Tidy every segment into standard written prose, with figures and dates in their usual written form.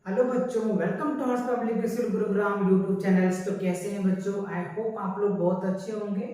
Hello बच्चों, welcome two hours public school Gurugram YouTube channels. तो कैसे हैं बच्चों? आई होप आप लोग बहुत अच्छे होंगे।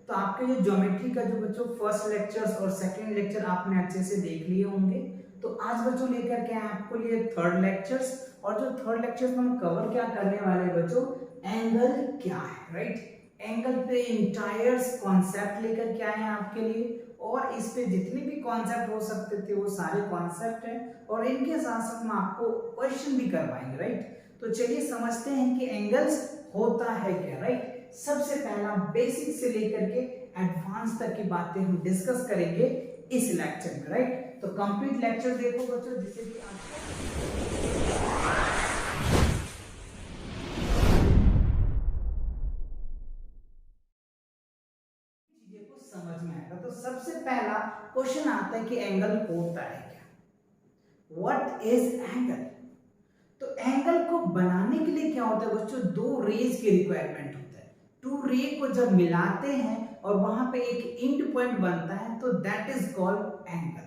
तो आपके जो ज्योमेट्री का जो बच्चों फर्स्ट लेक्चर्स और सेकंड लेक्चर आपने अच्छे से देख लिए होंगे। तो आज बच्चों लेकर के आए आपको लिए थर्ड लेक्चर्स। और जो थर्ड लेक्चर्स में हम कवर क्या करने वाले हैं बच्चों, एंगल क्या है, राइट। एंगल पे इंटायर कॉन्सेप्ट लेकर के आए हैं आपके लिए, और इस पे जितने भी कॉन्सेप्ट हो सकते थे वो सारे कॉन्सेप्ट हैं, और इनके साथ साथ हम आपको क्वेश्चन भी करवाएंगे, राइट। तो चलिए समझते हैं कि एंगल्स होता है क्या, राइट। सबसे पहला बेसिक से लेकर के एडवांस तक की बातें हम डिस्कस करेंगे इस लेक्चर में, राइट। तो कंप्लीट लेक्चर देखो बच्चों, जिससे कि आपको चीजें को समझ में आएगा। तो सबसे पहला क्वेश्चन आता है कि एंगल होता है क्या, व्हाट इज एंगल। तो एंगल को बनाने के लिए क्या होता है बच्चों, दो रेज की रिक्वायरमेंट होता है। टू रे को जब मिलाते हैं और वहां पे एक एंड पॉइंट बनता है तो that is called angle.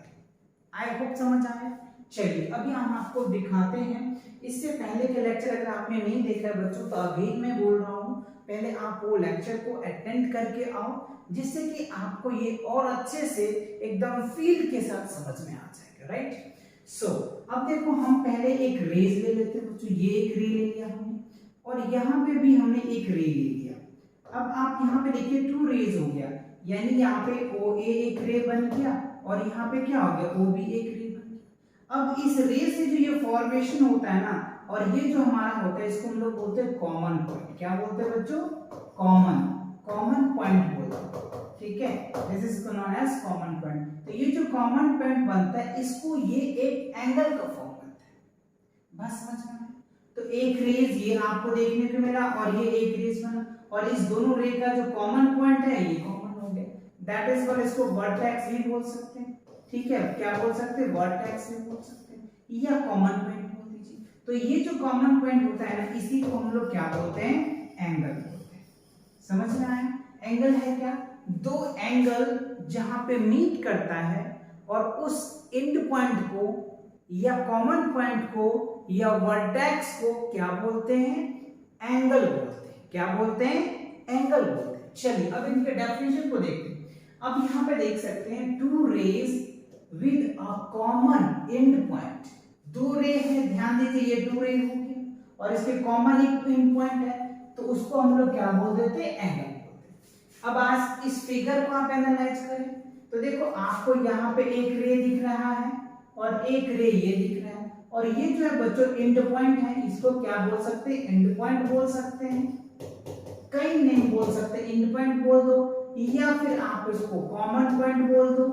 I hope समझ आया। चलिए अभी हम आपको दिखाते हैं। इससे पहले के लेक्चर अगर आपने नहीं देखा है बच्चों, तो अभी मैं बोल रहा हूं, पहले आप वो लेक्चर को अटेंड करके आओ, जिससे कि आपको ये और अच्छे से एकदम फील के साथ समझ में आ जाएगा, राइट। सो अब देखो, हम पहले एक रेज ले लेते हैं बच्चों। ये एक रे ले लिया हमने, और यहाँ पे भी हमने एक रे ले लिया। अब आप यहाँ पे देखिए टू रेज हो गया, यानी यहाँ पे ओ ए एक रे बन गया, और यहाँ पे क्या हो गया, ओ बी एक रे बन गया। अब इस रे से जो ये फॉर्मेशन होता है ना, और ये जो हमारा होता है, इसको हम लोग बोलते हैं कॉमन पॉइंट। क्या बोलते हैं बच्चों? कॉमन कॉमन पॉइंट बोलते हैं, ठीक है। This is known as common point. तो ये जो कॉमन पॉइंट बनता है, इसको ये एक एंगल का फॉर्म बनता है। बस समझ में आया? तो एक रेज ये आपको देखने को मिला, और ये एक रेज बना, और इस दोनों रे का जो कॉमन पॉइंट है ये कॉमन हो गया। दैट इज कॉल्ड, इसको वर्टेक्स भी बोल सकते हैं, ठीक है। क्या बोल सकते हैं? वर्टेक्स भी बोल सकते हैं, या कॉमन पॉइंट बोल दीजिए। तो ये जो कॉमन पॉइंट होता है ना, इसी को हम लोग क्या बोलते हैं? एंगल बोलते हैं। समझ में आया? एंगल है क्या? दो एंगल जहां पे मीट करता है, और उस एंड पॉइंट को या कॉमन पॉइंट को या वर्टेक्स को क्या बोलते हैं? एंगल बोलते हैं। क्या बोलते हैं? एंगल बोलते हैं। चलिए अब इनके डेफिनेशन को देखते हैं। अब यहां पे देख सकते हैं two rays with a common end point. दो रे है, ध्यान दीजिए, ये टू रे हो गया, और इसके कॉमन एक एंड पॉइंट है, तो उसको हम लोग क्या बोल देते हैं? एंगल बोलते हैं। अब आज इस फिगर को आप एनालाइज करें, तो देखो आपको यहाँ पे एक रे दिख रहा है, और एक रे ये दिख रहा है, और ये जो है बच्चों एंड पॉइंट है, इसको क्या बोल सकते हैं? एंड पॉइंट बोल सकते हैं। कई नेम बोल सकते हैं, एंड पॉइंट बोल दो, या फिर आप इसको कॉमन पॉइंट बोल दो,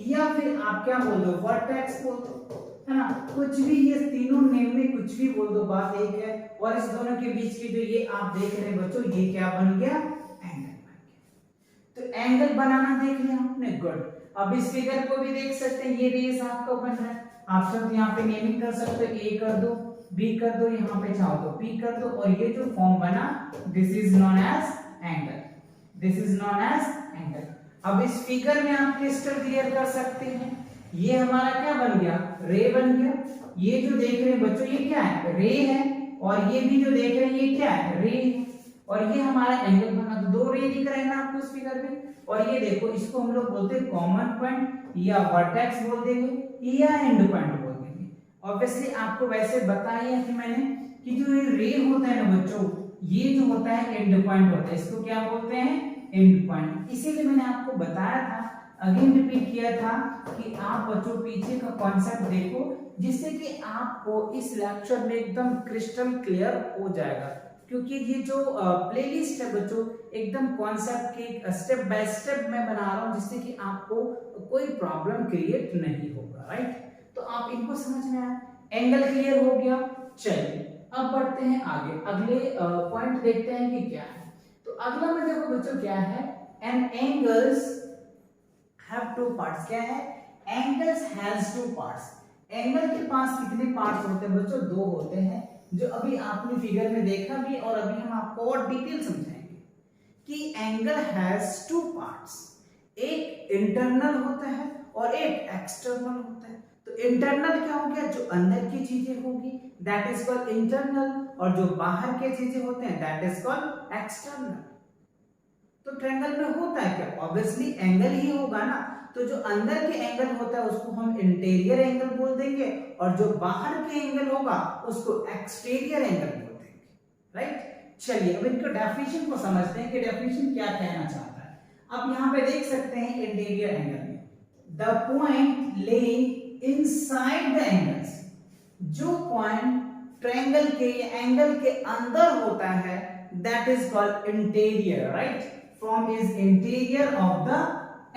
या फिर आप क्या बोल दो? वर्टेक्स बोल दो, है ना। कुछ भी, ये तीनों नेम में कुछ भी बोल दो, बात एक है। और इस दोनों के बीच की जो ये आप देख रहे हैं बच्चों, ये क्या बन गया? एंगल बन गया। तो एंगल बनाना देख लिया आपने, गुड। अब इस फिगर को भी देख सकते हैं, ये रेस आपका बन रहा है। आप सब यहाँ पे नेमिंग कर सकते हो, ए कर दो, बी कर दो, यहाँ पे चाहो तो पी कर दो, और ये जो फॉर्म बना, this is known as angle. This is known as angle. अब इस फिगर में आप क्रिस्टल क्लियर कर सकते हैं, ये हमारा क्या बन गया? रे बन गया। ये जो देख रहे हैं बच्चों, ये क्या है? रे है, और ये भी जो देख रहे हैं ये क्या है? रे है, और ये हमारा एंगल बना। तो दो रे दिख रहे हैं ना आपको इस फिगर में, और ये देखो, इसको हम लोग बोलते हैं कॉमन पॉइंट, या वर्टेक्स बोल देंगे, या एंड पॉइंट बोल देंगे। ऑब्वियसली आपको वैसे बताया कि मैंने कि जो ये रे होता है ना बच्चों, ये जो होता है एंड पॉइंट होता है, इसको क्या बोलते हैं? And point. इसीलिए मैंने आपको बताया था, अगेन रिपीट किया था, कि आप बच्चों पीछे का कॉन्सेप्ट देखो, जिससे कि आपको इस लेक्चर में एकदम क्रिस्टल क्लियर हो जाएगा। क्योंकि ये जो प्लेलिस्ट है बच्चों, एकदम कॉन्सेप्ट के स्टेप बाय स्टेप मैं बना रहा हूं, जिससे कि आपको कोई प्रॉब्लम क्रिएट नहीं होगा, राइट। तो आप इनको समझ में आया, एंगल क्लियर हो गया। चलिए अब बढ़ते हैं आगे, अगले पॉइंट देखते हैं कि क्या है। तो अगला में देखो बच्चों क्या है, an angles have two parts. क्या है? Angles has two parts. Angle के पास कितने पार्ट्स होते हैं बच्चों? दो होते हैं, जो अभी आपने फिगर में देखा भी, और अभी हम आपको और डिटेल समझाएंगे कि एंगल हैज टू पार्ट्स। एक इंटरनल होता है और एक एक्सटर्नल होता है। तो इंटरनल क्या हो गया? जो अंदर की चीजें होगी, दैट इज कॉल्ड इंटरनल, और जो बाहर के चीजें होते हैं दैट इज कॉल्ड एक्सटर्नल। तो ट्रायंगल में होता है क्या? ऑब्वियसली एंगल ही होगा ना। तो जो अंदर के एंगल होता है उसको हम इंटीरियर एंगल बोल देंगे, और जो बाहर के एंगल होगा उसको एक्सटीरियर एंगल बोल देंगे, राइट। चलिए अब इनका डेफिनेशन को समझते हैं कि डेफिनेशन क्या कहना चाहता है। अब यहाँ पे देख सकते हैं इंटीरियर एंगल में the point laying inside the angles, जो पॉइंट ट्रायंगल के एंगल के अंदर होता है that is called interior, right. From is interior of the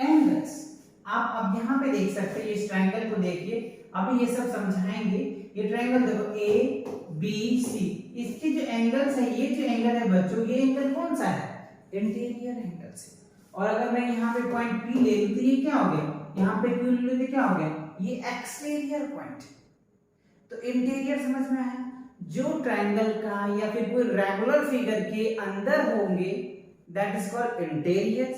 angles. आप अब यहाँ पे देख सकते हैं इस ट्रायंगल को देखिए, अभी ये सब समझाएंगे। ये ट्रायंगल देखो ए बी सी, इसके जो एंगल्स है, ये जो एंगल है बच्चों, ये एंगल कौन सा है? इंटीरियर एंगल से। और अगर मैं यहाँ पे पॉइंट पी ले लूं तो ये क्या हो गया? यहाँ पे क्यू ले लूं तो क्या हो गया? ये एक्सटीरियर पॉइंट। तो इंटीरियर समझ में आया? जो ट्रायंगल का या फिर कोई रेगुलर फिगर के अंदर होंगे दैट इज कॉल्ड इंटीरियर,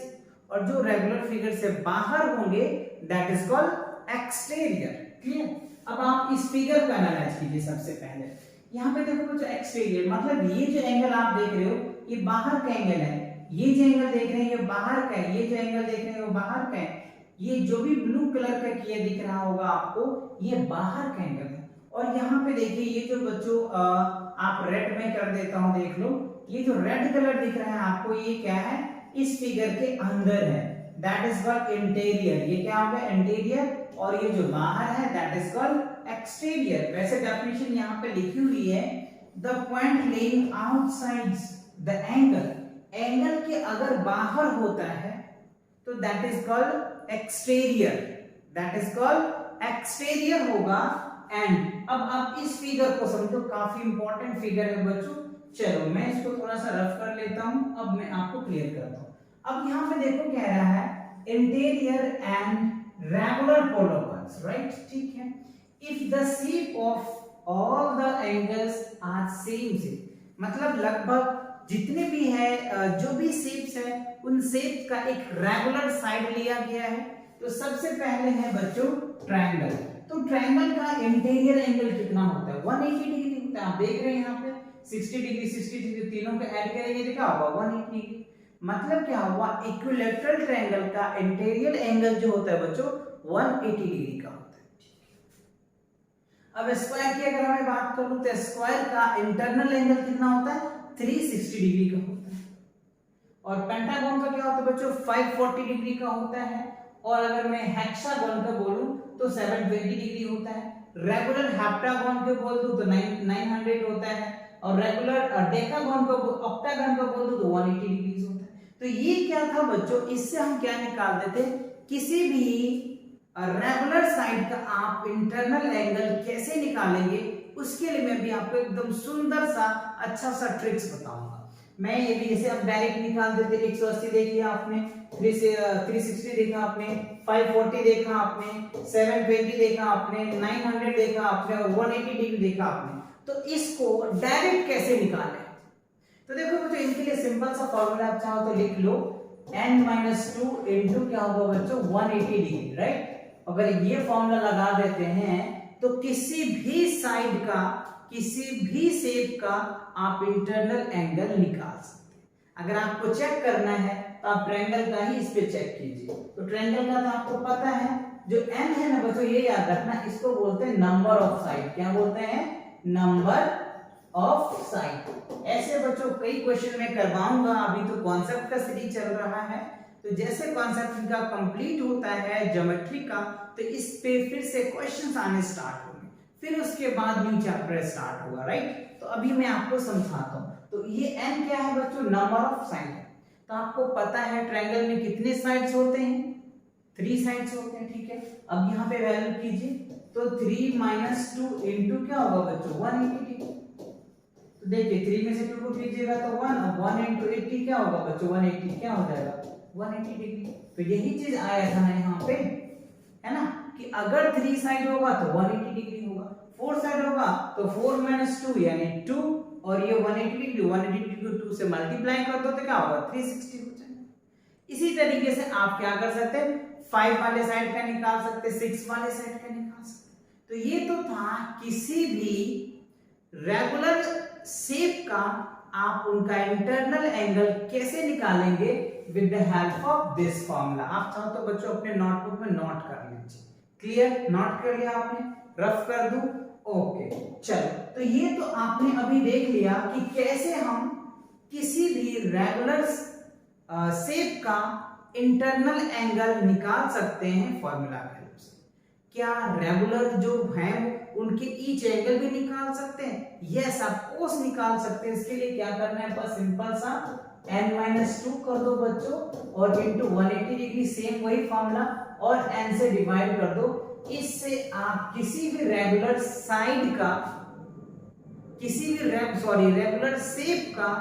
और जो रेगुलर फिगर से बाहर होंगे that is called exterior. Clear? अब आप इस फिगर का एनालाइज कीजिए। सबसे पहले यहाँ पे देखो बच्चों एक्सटीरियर मतलब ये जो एंगल आप देख रहे हो ये बाहर का एंगल है, ये जो एंगल देख रहे हैं ये बाहर का है, ये जो एंगल देख रहे हैं वो बाहर का है, ये जो भी ब्लू कलर का किया दिख रहा होगा आपको ये बाहर का एंगल है। और यहाँ पे देखिए ये जो बच्चों आप रेड में कर देता हूँ, देख लो ये जो रेड कलर दिख रहा है आपको ये क्या है? इस फिगर के अंदर है, दैट इज कॉल्ड इंटीरियर। ये क्या होगा? इंटीरियर। और ये जो बाहर है दैट इज कॉल्ड एक्सटीरियर। वैसे डेफिनेशन यहाँ पे लिखी हुई है the point laying outside the angle, angle के अगर बाहर होता है तो that is called exterior, that is called exterior होगा। एंड अब आप इस फिगर को समझो, काफी इंपॉर्टेंट फिगर है बच्चों। चलो मैं इसको थोड़ा सा रफ कर लेता हूं, अब मैं आपको क्लियर करता हूं। अब यहां पे देखो कह रहा है interior and regular polygons, right. ठीक है। If the shape of all the angles are same shape, मतलब लगभग जितने भी है जो भी शेप्स है उन शेप का एक रेगुलर साइड लिया गया है। तो सबसे पहले है बच्चों ट्रायंगल। तो ट्रायंगल का इंटीरियर एंगल कितना होता है? 180 डिग्री होता है। आप देख रहे हैं यहाँ पे 60 डिग्री 60 डिग्री तीनों को ऐड करेंगे तो क्या होगा? 180 डिग्री। मतलब क्या हुआ? इक्विलैटरल ट्रायंगल का इंटीरियर एंगल जो होता है बच्चों 180 डिग्री का होता है। अब स्क्वायर की अगर मैं बात करूं तो स्क्वायर का इंटरनल एंगल कितना होता है? 360 डिग्री का होता है। और पेंटागन का क्या होता है बच्चों? 540 डिग्री का होता है। और अगर मैं हेक्सागन का बोलूं तो 720 डिग्री होता है। रेगुलर हेप्टागन के बोल दूं तो 900 होता है। और रेगुलर डेकागन को ऑक्टागन को बोल दूं तो 180 डिग्री होता है। तो ये क्या था बच्चों? इससे हम क्या निकाल देते? किसी भी रेगुलर साइड का आप इंटरनल एंगल कैसे निकालेंगे उसके लिए मैं भी आपको एकदम सुंदर सा अच्छा सा ट्रिक्स बताऊंगा। मैं ये भी जैसे अब डायरेक्ट निकाल देते, 180 देख लिया आपने, 360 देखा आपने, 540 देखा आपने, 720 देखा आपने, 900 देखा आपने और 180 डिग्री देखा आपने। तो इसको डायरेक्ट कैसे निकालें? तो देखो बच्चों इनके लिए सिंपल सा फॉर्मूला आप चाहो तो लिख लो, n-2 इनटू क्या होगा बच्चों? 180 डिग्री, राइट। अगर ये फॉर्मूला लगा देते हैं तो किसी भी साइड का किसी भी शेप का आप इंटरनल एंगल निकाल सकते हैं। अगर आपको चेक करना है तो आप ट्रायंगल का ही इस पे चेक कीजिए। तो ट्रायंगल का तो आपको पता है, जो n है ना बच्चों ये याद रखना, इसको बोलते हैं नंबर ऑफ साइड। क्या बोलते हैं? Number of side. ऐसे बच्चों कई क्वेश्चन में करवाऊंगा, अभी तो कॉन्सेप्ट का सीरीज चल रहा है। तो जैसे कॉन्सेप्ट का कंप्लीट होता है ज्योमेट्री का तो इस पे फिर से क्वेश्चंस आने स्टार्ट होंगे, फिर उसके बाद न्यू चैप्टर स्टार्ट होगा, राइट। तो अभी मैं आपको समझाता हूं। तो ये n क्या है बच्चों? नंबर ऑफ साइड है। तो आपको पता है ट्रायंगल में कितने साइड्स होते हैं? 3 साइड्स होते हैं, ठीक है। अब यहाँ पे वैल्यू कीजिए तो 3 - 2 इनटू क्या होगा बच्चों? 180 डिग्री। तो देखिए 3 में से 2 को कीजिएगा तो 1, और 1 × 80 क्या होगा बच्चों? 180 क्या हो जाएगा? 180 डिग्री। तो यही चीज आया था ना यहाँ पे, है ना, कि अगर 3 साइड होगा तो 180 डिग्री होगा, 4 साइड होगा तो 4 - 2 यानी 2, और ये 180 डिग्री को 2 से मल्टीप्लाई कर दो तो क्या होगा? 360 हो जाएगा। इसी तरीके से आप क्या कर सकते हैं? 5 वाले साइड का निकाल सकते, 6 वाले साइड का निकाल सकते। तो ये तो था किसी भी रेगुलर शेप का आप उनका इंटरनल एंगल कैसे निकालेंगे? With the help of this formula. आप चाहो तो बच्चों अपने नोटबुक में नोट कर लीजिए। क्लियर? नोट कर लिया आपने? रफ कर दूं? ओके, चलो। तो ये तो आपने अभी देख लिया कि कैसे हम किसी भी रेगुलर शेप का इंटरनल एंगल निकाल सकते हैं फॉर्मूला के हेल्प से। क्या रेगुलर जो है उनके ईच एंगल भी निकाल सकते हैं? यस, ऑफ कोर्स निकाल सकते हैं। इसके लिए क्या करना है? बस सिंपल सा n-2 कर दो बच्चों और इनटू 180 डिग्री, सेम वही फॉर्मूला, और n से डिवाइड कर दो। इससे आप किसी भी रेगुलर साइड का, किसी भी रेगुलर शेप का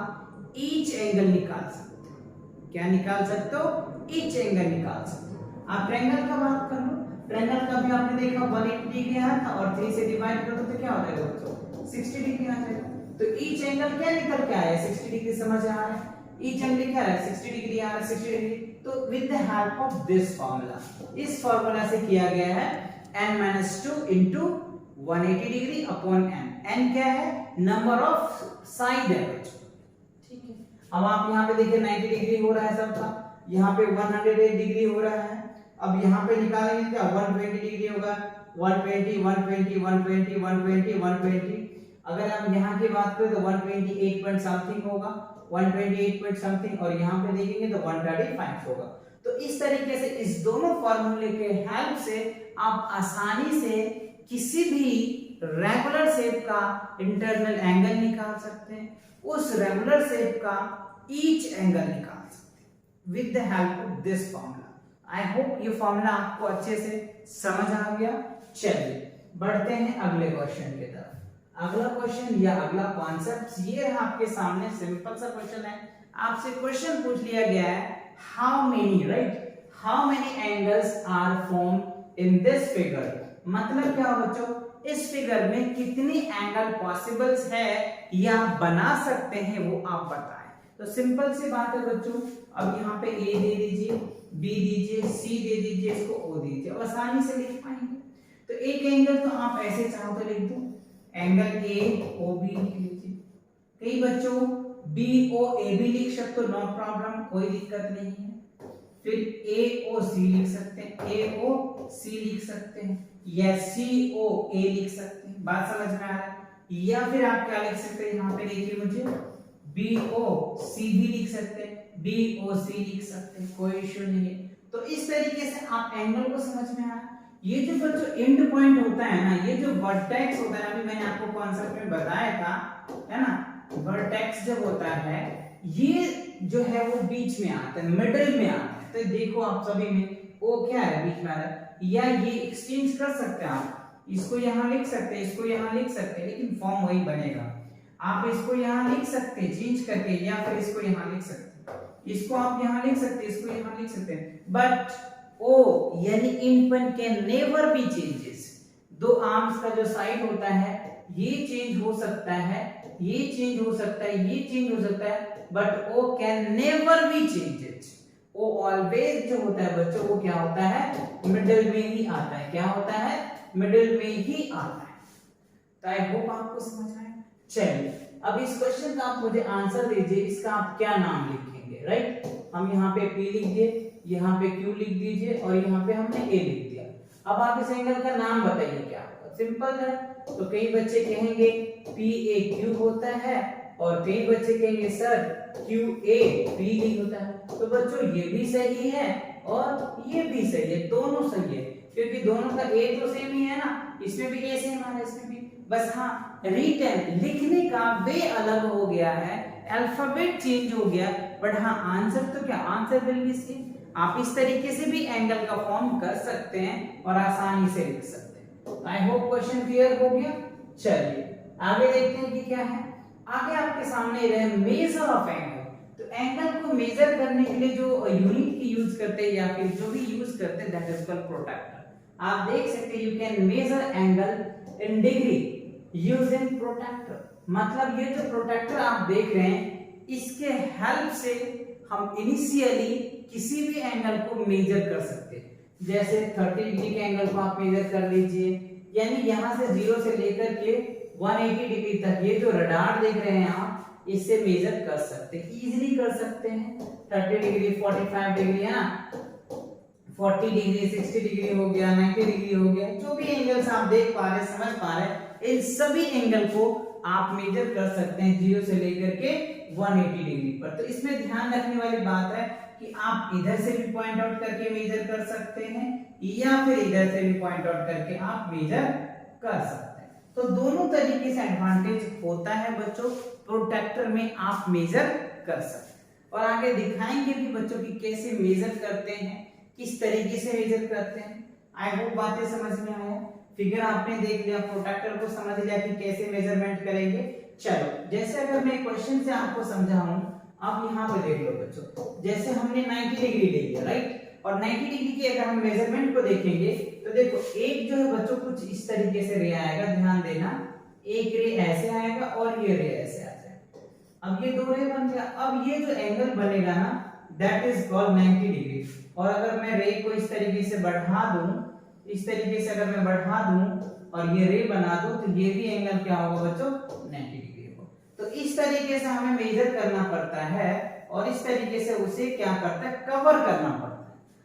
ईच एंगल निकाल सकते हो। क्या निकाल सकते हो? ईच एंगल निकाल सकते हो। आप ट्रायंगल का बात कर लो। ट्रायंगल का भी आपने देखा 180 डिग्री आया था और 3 से डिवाइड कर दो तो क्या हो जाएगा बच्चों? 60 डिग्री आ जाएगा। तो ईच एंगल क्या निकल के आया? 60 डिग्री। समझ आ रहा है? ईच एंगल क्या है? 60 डिग्री आ रहा है, 60 डिग्री। तो with the help of this formula, इस फार्मूला से किया गया है n-2 into 180 degree upon n। n क्या है? नंबर ऑफ साइड है बच्चों। ठीक है। अब आप यहाँ पे देखिए 90 डिग्री हो रहा है सबका, यहाँ पे 108 डिग्री हो रहा है। अब यहाँ पे निकालेंगे क्या? 120 डिग्री होगा। 120 120 120 120 120। अगर आप यहाँ की बात करें तो 128 पॉइंट समथिंग होगा, 128 पॉइंट समथिंग, और यहाँ पे देखेंगे तो 135 होगा। तो इस तरीके से इस दोनों फॉर्मूले के हेल्प से आप आसानी से किसी भी रेगुलर शेप का इंटरनल एंगल निकाल सकते हैं, उस रेगुलर शेप का ईच एंगल निकाल सकते हैं with the help of this formula. I hope ये फॉर्मूला आपको अच्छे से समझ आ गया। चलिए बढ़ते हैं अगले क्वेश्चन की तरफ। अगला क्वेश्चन या अगला कॉन्सेप्ट ये है आपके सामने। सिंपल सा क्वेश्चन है। आपसे क्वेश्चन पूछ लिया गया है, how many, right, how many angles are form in this figure. मतलब क्या हो बच्चों? इस फिगर में कितनी एंगल पॉसिबल्स है या बना सकते हैं वो आप बताएं। तो सिंपल सी बात है बच्चों। अब यहाँ पे ए दे दीजिए, बी दीजिए, सी दे दीजिए, इसको ओ दीजिए, अब आसानी से लिख पाएंगे। तो एक एंगल तो आप ऐसे चाहो तो लिख दो, एंगल ए ओ बी लिख लीजिए। कई बच्चों बी ओ ए बी लिख सकते हो, नो प्रॉब्लम, कोई दिक्कत नहीं है। फिर ए ओ सी लिख सकते हैं, ए ओ सी लिख सकते हैं, या सी ओ ए लिख सकते हैं। बात समझ में आ रहा है? या फिर आप क्या लिख सकते हैं? यहाँ पे देखिए मुझे बी ओ सी भी लिख सकते हैं, बी ओ सी लिख सकते हैं, कोई इश्यू नहीं है। तो इस तरीके से आप एंगल को समझ में आया। ये जो बच्चों एंड पॉइंट होता है ना, ये जो वर्टेक्स होता है, अभी मैंने आपको कॉन्सेप्ट में बताया था, है ना, वर्टेक्स जब होता है ये जो है वो बीच में आता है, मिडिल में आता है। तो देखो आप सभी में ओ क्या है? बीच में आ रहा है। या ये एक्सचेंज कर सकते हैं आप, इसको यहाँ लिख सकते हैं, इसको यहाँ लिख सकते हैं, लेकिन फॉर्म वही बनेगा। आप इसको यहाँ लिख सकते हैं चेंज करके, या फिर इसको यहाँ लिख सकते हैं, इसको आप यहाँ लिख सकते हैं, इसको यहाँ लिख सकते हैं। बट ओ यानी इन point can never be changes. दो आर्म्स का जो साइड होता है ये चेंज हो सकता है, ये चेंज हो सकता है, ये चेंज हो सकता है, but O can never be changes. O always जो होता है बच्चों वो क्या होता है? मिडिल में ही आता है। क्या होता है? मिडिल में ही आता है। तो आई होप आपको समझ आया। चलिए अब इस क्वेश्चन का आप मुझे आंसर दीजिए, इसका आप क्या नाम लिखेंगे? राइट, हम यहाँ पे P लिख दिए, यहाँ पे Q लिख दीजिए, और यहाँ पे हमने A लिख दिया। अब आप इस एंगल का नाम बताइए क्या होगा? सिंपल है। तो कई बच्चे कहेंगे PAQ होता है, और कई बच्चे कहेंगे सर QAP होता है। तो बच्चों ये भी सही है और ये भी सही है, दोनों सही है, क्योंकि दोनों का A तो सेम ही है ना, इसमें भी A सेम आ रहा है, इसमें भी। बस हाँ, रिटन लिखने का वे अलग हो गया है, अल्फाबेट चेंज हो गया, बट हाँ आंसर तो क्या? Answer will be same. आप इस तरीके से भी एंगल का फॉर्म कर सकते हैं और आसानी से लिख सकते हैं। आई होप क्वेश्चन क्लियर हो गया। चलिए आगे देखते हैं कि क्या है। आगे आपके सामने रहे मेजर ऑफ एंगल। तो एंगल को मेजर करने के लिए जो यूनिट की यूज करते हैं या फिर जो भी यूज करते हैं दैट इज कॉल्ड प्रोट्रैक्टर। आप देख सकते हैं you can measure angle in degree using protractor. मतलब ये जो प्रोट्रैक्टर आप देख रहे हैं इसके हेल्प से हम इनिशियली किसी भी एंगल को मेजर कर सकते हैं। जैसे 30 डिग्री के एंगल को आप मेजर कर लीजिए, यानी यहां से 0 से लेकर के 180 डिग्री तक ये जो रडार देख रहे हैं आप, इससे मेजर कर सकते हैं, इजीली कर सकते हैं। 30 डिग्री, 45 डिग्री है ना, 40 डिग्री, 60 डिग्री हो गया, 90 डिग्री हो गया, जो भी एंगल्स आप देख पा रहे हैं, समझ पा रहे हैं, इन सभी एंगल को आप मेजर कर सकते हैं 0 से लेकर के 180 डिग्री पर। तो इसमें ध्यान रखने वाली बात है कि आप इधर से भी पॉइंट आउट करके मेजर कर सकते हैं या फिर इधर से भी पॉइंट आउट करके आप मेजर कर सकते हैं। तो दोनों तरीके से एडवांटेज होता है बच्चों, प्रोटेक्टर में आप मेजर कर सकते हैं। और आगे दिखाएंगे भी बच्चों की कैसे मेजर करते हैं, किस तरीके से मेजर करते हैं। आई होप बातें समझ में आया। फिगर आपने देख लिया, प्रोटेक्टर को समझ लिया कि कैसे मेजरमेंट करेंगे। चलो, जैसे अगर मैं क्वेश्चन से आपको समझाऊं, आप यहाँ पे देख लो बच्चों, जैसे हमने 90 डिग्री ले लिया, राइट, और 90 डिग्री की अगर हम मेजरमेंट को देखेंगे तो देखो एक जो है बच्चों कुछ इस तरीके से रे आएगा, ध्यान देना, एक रे ऐसे आएगा और ये रे ऐसे आ जाएगा। अब ये दो रे बन गया। अब ये जो एंगल बनेगा ना, दैट इज कॉल्ड 90 डिग्री। और अगर मैं रे को इस तरीके से बढ़ा दूं, इस तरीके से अगर मैं बढ़ा दूं और ये रे बना दूं, तो ये भी एंगल क्या होगा बच्चों, 90 डिग्री होगा। तो इस तरीके से हमें मेजर करना पड़ता है और इस तरीके से उसे क्या करता है, कवर करना पड़ता है।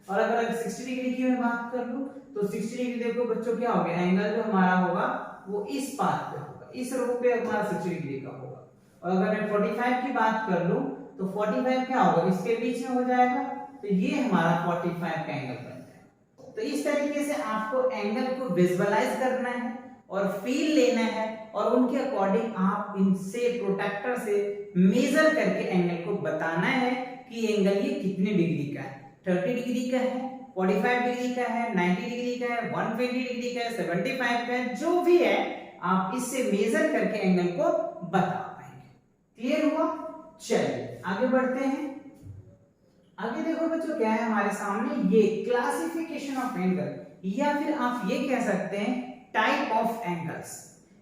और अगर 60 डिग्री की मैं बात कर लूं तो 60 डिग्री देखो बच्चों क्या होगा, एंगल जो हमारा होगा वो इस पाथ पे होगा, इस रो पे हमारा 60 डिग्री का होगा। और अगर मैं 45 की बात कर लूं तो 45 क्या होगा, इसके बीच में हो जाएगा, तो ये हमारा 45 का एंगल बन जाएगा। तो इस तरीके से आपको एंगल को विजुअलाइज करना है और फील लेना है और उनके अकॉर्डिंग आप इनसे प्रोटेक्टर से मेजर करके एंगल को बताना है कि एंगल ये कितने डिग्री का है, 30 डिग्री का है, 45 डिग्री का है, 90 डिग्री का है, 120 डिग्री का है, 75 का है, जो भी है आप इससे मेजर करके एंगल को बता पाएंगे। क्लियर हुआ? चलिए आगे बढ़ते हैं। आगे देखो बच्चों क्या है हमारे सामने, ये क्लासिफिकेशन ऑफ एंगल, या फिर आप ये कह सकते हैं टाइप ऑफ एंगल्स।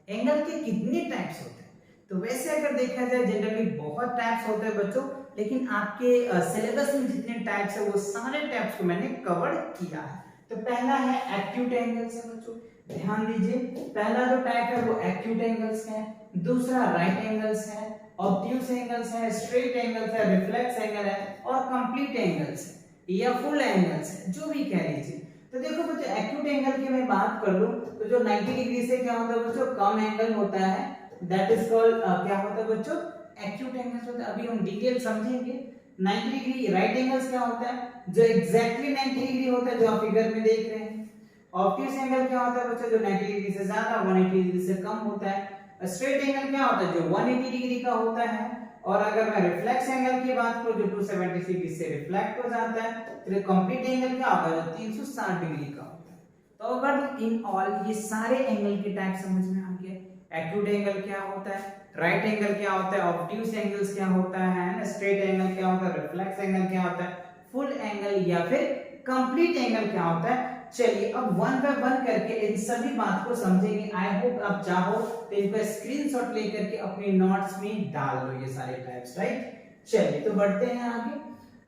एंगल के कितने टाइप्स होते हैं? तो वैसे अगर देखा जाए जनरली बहुत टाइप्स होते हैं बच्चों, लेकिन आपके सिलेबस में जितने टाइप्स है वो सारे टाइप्स को मैंने कवर किया है। तो पहला है एक्यूट एंगल्स है बच्चों, ध्यान दीजिए, पहला जो टाइप है वो एक्यूट एंगल्स है। दूसरा राइट एंगल्स है, ऑब्ट्यूस एंगल्स है, स्ट्रेट एंगल्स है, रिफ्लेक्स एंगल है और कंप्लीट एंगल्स है या फुल एंगल्स है, जो भी कह लीजिए। तो देखो बच्चों एक्यूट एंगल की मैं बात कर लूं तो जो 90 डिग्री से क्या होता है बच्चों, कम एंगल होता है, दैट इज कॉल्ड क्या होता है बच्चों, एक्यूट एंगल्स होता है। अभी हम डिटेल समझेंगे। 90 डिग्री राइट एंगल्स क्या होता है, जो एग्जैक्टली 90 डिग्री होता है, जो आप फिगर में देख रहे हैं। ऑब्ट्यूस एंगल क्या होता है बच्चों, जो 90 डिग्री से ज्यादा 180 डिग्री से कम होता है। स्ट्रेट एंगल क्या होता है, जो 180 डिग्री का होता है। और अगर मैं रिफ्लेक्स एंगल की बात करूं, जो 270 डिग्री से रिफ्लेक्ट हो जाता है। तो कंप्लीट एंगल क्या होगा, जो 360 डिग्री का होता है। तो अगर इन ऑल ये सारे एंगल के टाइप समझ में आ गए, एक्यूट एंगल क्या होता है, राइट एंगल क्या होता है, ऑब्ट्यूस एंगल्स क्या होता है, स्ट्रेट एंगल क्या होता है, रिफ्लेक्स एंगल क्या होता है, फुल एंगल या फिर कंप्लीट एंगल क्या होता है। चलिए अब वन बाय वन करके इन सभी बात को समझेंगे। आई होप आप चाहो तो इनको स्क्रीनशॉट लेकर के अपने नोट्स में डाल दो ये सारे टाइप्स, राइट। चलिए तो बढ़ते हैं आगे।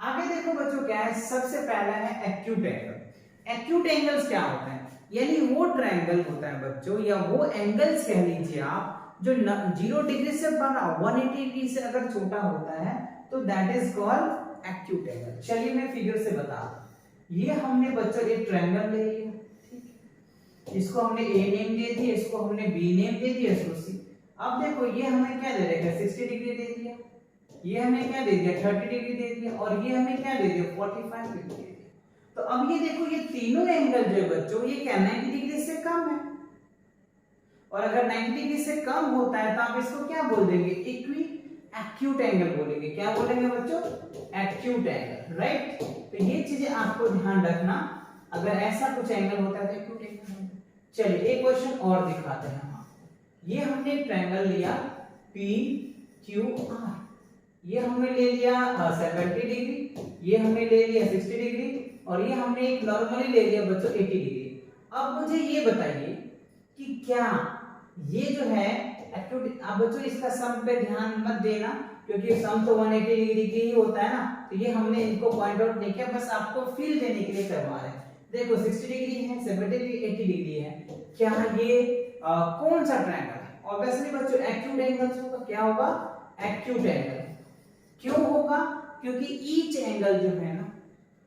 आगे देखो बच्चों क्या है, सबसे पहला है एक्यूट एंगल। एक्यूट एंगल्स क्या होता है, यानी वो ट्रायंगल होता है बच्चों, या वो एंगल्स कह लीजिए आप, जो 0 डिग्री से बड़ा 180 डिग्री से अगर छोटा होता है तो that is called acute angle. चलिए मैं फिगर से बता दूं। ये हमने बच्चों एक ट्रायंगल ले लिया, ठीक है, इसको हमने ए नेम दे दिया, इसको हमने बी नेम दे दिया, इसको सी। अब देखो ये हमें क्या दे रखा है, 60 डिग्री दे दिया, ये हमें क्या दे दिया, 30 डिग्री दे दिया, और ये हमें क्या दे दिया, 45 डिग्री दे दिया। तो अब ये देखो ये तीनों एंगल जो है बच्चों, ये क्या 90 डिग्री से कम है। और अगर 90 डिग्री से कम होता है तो आप इसको क्या बोल देंगे, इक्वी एक्यूट एंगल बोलेंगे। क्या बोलेंगे बच्चों, एक्यूट एंगल, राइट। तो ये चीजें आपको ध्यान रखना, अगर ऐसा कुछ एंगल होता है तो एक्यूट एंगल। चलिए एक क्वेश्चन और दिखाते हैं हम आपको। ये हमने ट्रायंगल लिया पी क्यू आर, ये हमने ले लिया 70 डिग्री, ये हमने ले लिया 60 डिग्री, और ये हमने एक नॉर्मली ले लिया बच्चों 80 डिग्री। अब मुझे ये बताइए कि क्या ये जो है एक्यूट, अब बच्चों इसका सम पे ध्यान मत देना क्योंकि सम तो 180 डिग्री की ही होता है ना, तो ये हमने इनको पॉइंट आउट नहीं किया, बस आपको फील देने के लिए करवा रहे हैं। देखो 60 डिग्री है, 70 डिग्री, 80 डिग्री है, क्या ये कौन सा ट्रायंगल है, ऑब्वियसली बच्चों एक्यूट एंगल्स होगा, क्या होगा, एक्यूट एंगल। क्यों होगा, क्योंकि ईच एंगल जो है ना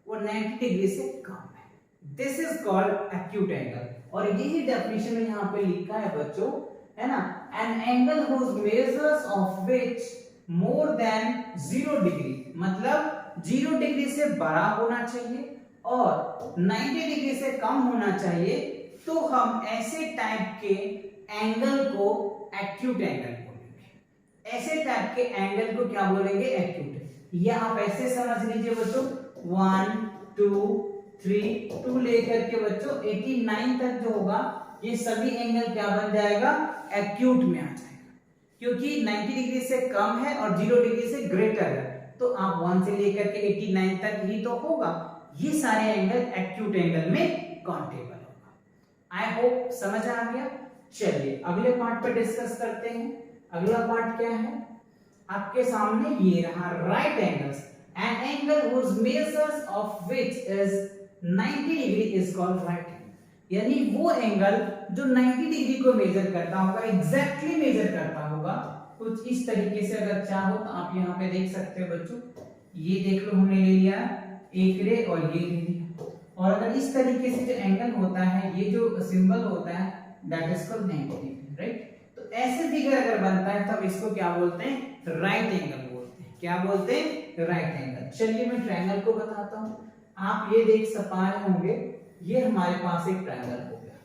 वो 90 डिग्री से कम है, this is called acute angle. और यही डेफिनेशन में यहाँ पे लिखा है बच्चों, है ना, an angle whose measures of which more than 0 degree, मतलब 0 डिग्री से बड़ा होना चाहिए और 90 डिग्री से कम होना चाहिए, तो हम ऐसे टाइप के एंगल को एक्यूट एंगल बोलेंगे। ऐसे टाइप के एंगल को क्या बोलेंगे, एक्यूट। ये आप ऐसे समझ लीजिए बच्चों, 1 2 3 2 लेकर के बच्चों 89 तक जो होगा ये सभी एंगल क्या बन जाएगा, एक्यूट में आ जाएगा, क्योंकि 90 डिग्री से कम है और 0 डिग्री से ग्रेटर है, तो आप 1 से लेकर के 89 तक ही तो होगा, ये सारे एंगल एक्यूट एंगल में काउंटेबल होगा। आई होप समझ आ गया। चलिए अगले पार्ट पे डिस्कस करते हैं। अगला पार्ट क्या है, आपके सामने ये रहा, right angles, an angle whose measures of which is 90 degree is called right angle. यानी वो एंगल जो 90 डिग्री को मेजर करता होगा, एग्जैक्टली मेजर करता होगा, कुछ इस तरीके से अगर चाहो तो आप यहाँ पे देख सकते हो बच्चों, ये देख लो हमने ले लिया एक रे और ये ले लिया, और अगर इस तरीके से जो एंगल होता है, ये जो सिंबल होता है that is called 90 degree, right. तो ऐसे फिगर अगर बनता है तब इसको क्या बोलते हैं, राइट एंगल बोलते हैं। क्या बोलते हैं, राइट एंगल। चलिए मैं ट्रायंगल को बताता हूँ। आप ये देख पा रहे होंगे, ये हमारे पास एक ट्रायंगल हो गया,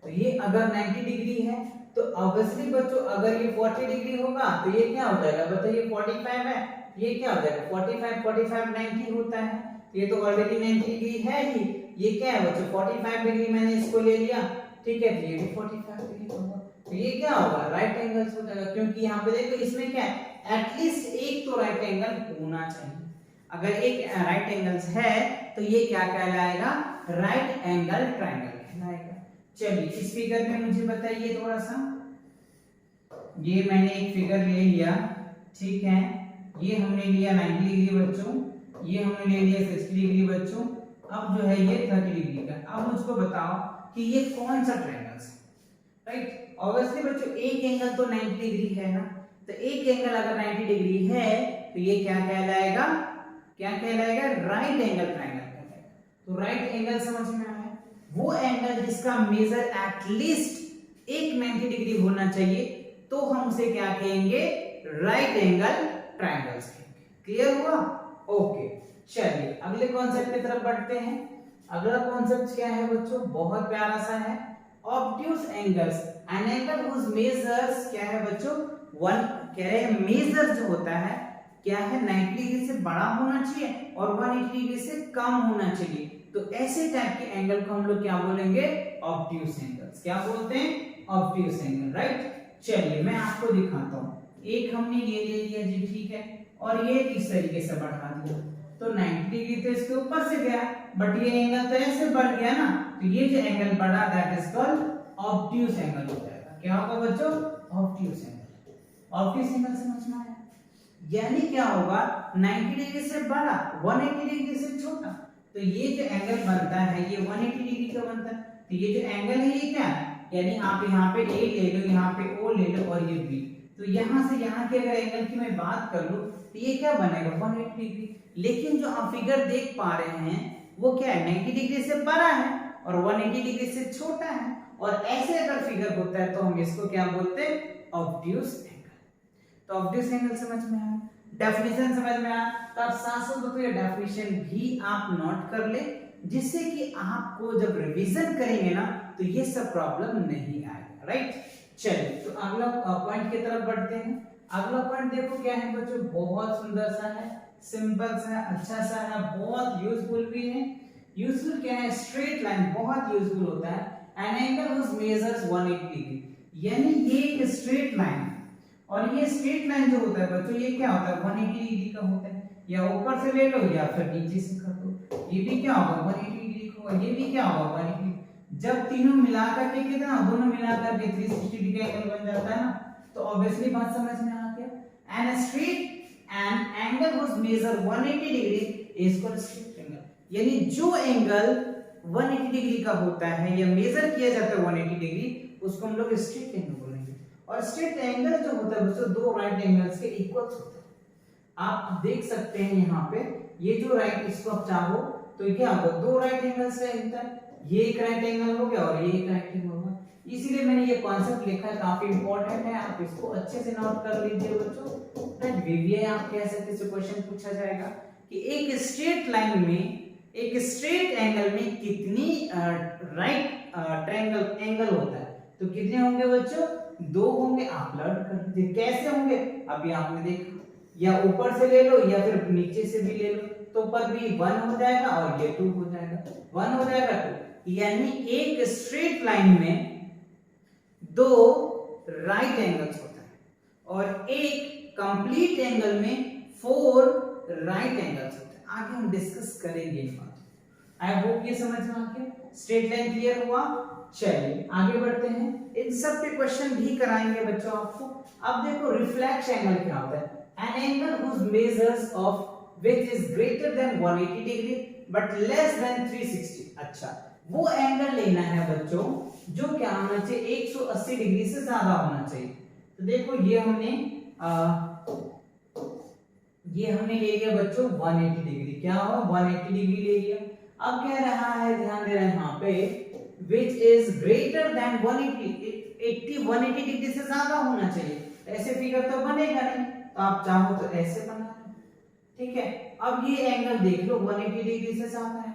तो ये अगर 90 डिग्री है तो ऑब्वियसली बच्चों अगर ये 40 डिग्री होगा तो ये क्या हो जाएगा, बताइए 45 है, ये क्या हो जाएगा 45 45 90 होता है, ये तो ऑलरेडी 90 डिग्री है ही, ये क्या है बच्चों 45 डिग्री, मैंने इसको ले लिया, ठीक है, ये भी 45 डिग्री होगा, तो ये क्या होगा, राइट एंगल्स हो जाएगा, क्योंकि यहाँ पे देखो इसमें क्या है, एटलीस्ट एक तो राइट एंगल होना चाहिए। अगर एक राइट एंगल्स है तो ये क्या कहलाएगा, राइट एंगल ट्रायंगल कहलाएगा। चलिए इस फिगर में मुझे बताइए थोड़ा सा, ये मैंने एक फिगर ले लिया, ठीक है, ये हमने लिया 90 डिग्री बच्चों, ये हमने ले लिया 60 डिग्री बच्चों, अब जो है ये 30 डिग्री का। अब मुझको बताओ कि ये कौन सा ट्रायंगल है, राइट। ऑब्वियसली बच्चों एक एंगल तो 90 डिग्री है ना, तो एक एंगल अगर 90 डिग्री है तो ये क्या कहलाएगा, क्या कहलाएगा, राइट एंगल ट्रायंगल कहलाएगा। तो राइट एंगल समझ में आया, वो एंगल जिसका मेजर एटलीस्ट एक 90 डिग्री होना चाहिए, तो हम उसे क्या कहेंगे, राइट एंगल ट्रायंगल्स कहेंगे। क्लियर हुआ, ओके। चलिए अगले कॉन्सेप्ट की तरफ बढ़ते हैं। अगला कॉन्सेप्ट क्या है बच्चों, बहुत प्यारा सा है, obtuse angles, an angle whose measures क्या है बच्चों, वन कह रहे हैं मेजर जो होता है क्या है 90 डिग्री से बड़ा होना चाहिए और 180 डिग्री से कम होना चाहिए, तो ऐसे टाइप के एंगल को हम लोग क्या बोलेंगे, ऑब्ट्यूज एंगल्स। क्या बोलते हैं, ऑब्ट्यूज एंगल, राइट। चलिए मैं आपको दिखाता हूँ, एक हमने ये ले लिया जी, ठीक है, और ये इस तरीके से बढ़ा दिया, तो 90 डिग्री तो इसके ऊपर से गया, बट ये एंगल तो ऐसे बढ़ गया ना, तो ये जो एंगल बढ़ा that is called obtuse angle हो जाएगा। क्या होगा बच्चों, ऑब्ट्यूज एंगल। ऑब्ट्यूज एंगल समझ में आया, यानी क्या होगा 90 डिग्री से बड़ा 180 डिग्री से छोटा, तो ये जो एंगल बनता है ये 180 डिग्री का बनता है, तो ये जो एंगल है ये क्या है, यानी आप यहाँ पे ए ले लो, यहाँ पे ओ ले लो और ये बी, तो यहाँ से यहाँ के अगर एंगल की मैं बात कर लूं तो ये क्या बनेगा 180 डिग्री। लेकिन जो आप फिगर देख पा रहे हैं वो क्या है 90 डिग्री से बड़ा है और 180 डिग्री से छोटा है, और ऐसे अगर फिगर होता है तो हम इसको क्या बोलते हैं, ऑब्ट्यूज एंगल। तो ऑब्ट्यूज एंगल समझ में आया, डेफिनेशन समझ में आया, तो आप साथ साथ ये डेफिनेशन भी आप नोट कर ले, जिससे कि आपको जब रिवीजन करेंगे ना तो ये सब प्रॉब्लम नहीं आएगा, राइट। चलिए तो अगला पॉइंट की तरफ बढ़ते हैं। अगला पॉइंट देखो क्या है बच्चों, बहुत सुंदर सा है, सिंपल सा है, अच्छा सा है, बहुत यूजफुल भी है। यूजफुल क्या है, स्ट्रेट लाइन बहुत यूजफुल होता है, an angle whose measures 180 degree, यानी ये एक स्ट्रेट लाइन, और ये स्ट्रेट लाइन जो होता है बच्चों ये क्या होता है 180 डिग्री का होता है, या ऊपर से ले लो या फिर नीचे से कर दो, ये भी क्या होगा 180 डिग्री का होगा, ये भी क्या होगा 180। जब तीनों मिलाकर के कितना, दोनों मिलाकर के 360 डिग्री का एंगल बन जाता है ना, तो ऑब्वियसली बात समझ में आ गया। An straight an angle whose measure 180 degree is called straight angle, यानी जो एंगल 180 डिग्री का होता है या मेजर किया जाता है 180 डिग्री, उसको हम लोग स्ट्रेट एंगल और स्ट्रेट एंगल जो होता है दोस्तों दो राइट एंगल्स के इक्वल्स होता है। आप देख सकते हैं यहाँ पे ये जो राइट, इसको आप चाहो तो ये क्या होगा, दो राइट एंगल्स का होता है, ये एक राइट एंगल हो गया और ये एक राइट एंगल होगा। इसीलिए मैंने ये कॉन्सेप्ट लिखा है, काफी इंपॉर्टेंट है, आप इसको अच्छे से नोट कर लीजिए बच्चों। राइट वीवीआई आप कह सकते हैं, क्वेश्चन पूछा जाएगा कि एक स्ट्रेट लाइन में, एक स्ट्रेट एंगल में कितनी राइट ट्रायंगल एंगल होता है, तो कितने होंगे बच्चों, दो होंगे। आप लर्न कर लीजिए कैसे होंगे, अभी आपने देखा, या ऊपर से ले लो या फिर नीचे से भी ले लो, तो ऊपर भी 1 हो जाएगा और ये 2 हो जाएगा, 1 हो जाएगा 2, यानी एक स्ट्रेट लाइन में दो राइट एंगल्स होता है और एक कंप्लीट एंगल में 4 राइट एंगल्स होते हैं। आगे हम डिस्कस करेंगे इन बातों। आई होप ये समझ में आ गया, स्ट्रेट लाइन क्लियर हुआ। चलिए आगे बढ़ते हैं, इन सब पे क्वेश्चन भी कराएंगे बच्चों आपको। अब देखो रिफ्लेक्स एंगल क्या होता है, an angle whose measures of which is greater than 180 degree but less than 360। अच्छा, वो एंगल लेना है बच्चों जो क्या होना चाहिए, 180 डिग्री से ज्यादा होना चाहिए। तो देखो ये हमने ले लिया बच्चों 180 डिग्री, क्या हुआ 180 डिग्री ले लिया। अब कह रहा है, ध्यान दे रहे हैं यहाँ पे, which is greater than 180 degree से ज्यादा होना चाहिए। ऐसे फिगर तो बनेगा नहीं, तो आप चाहो तो ऐसे बना लो, ठीक है। अब ये एंगल देख लो 180 डिग्री से ज्यादा है,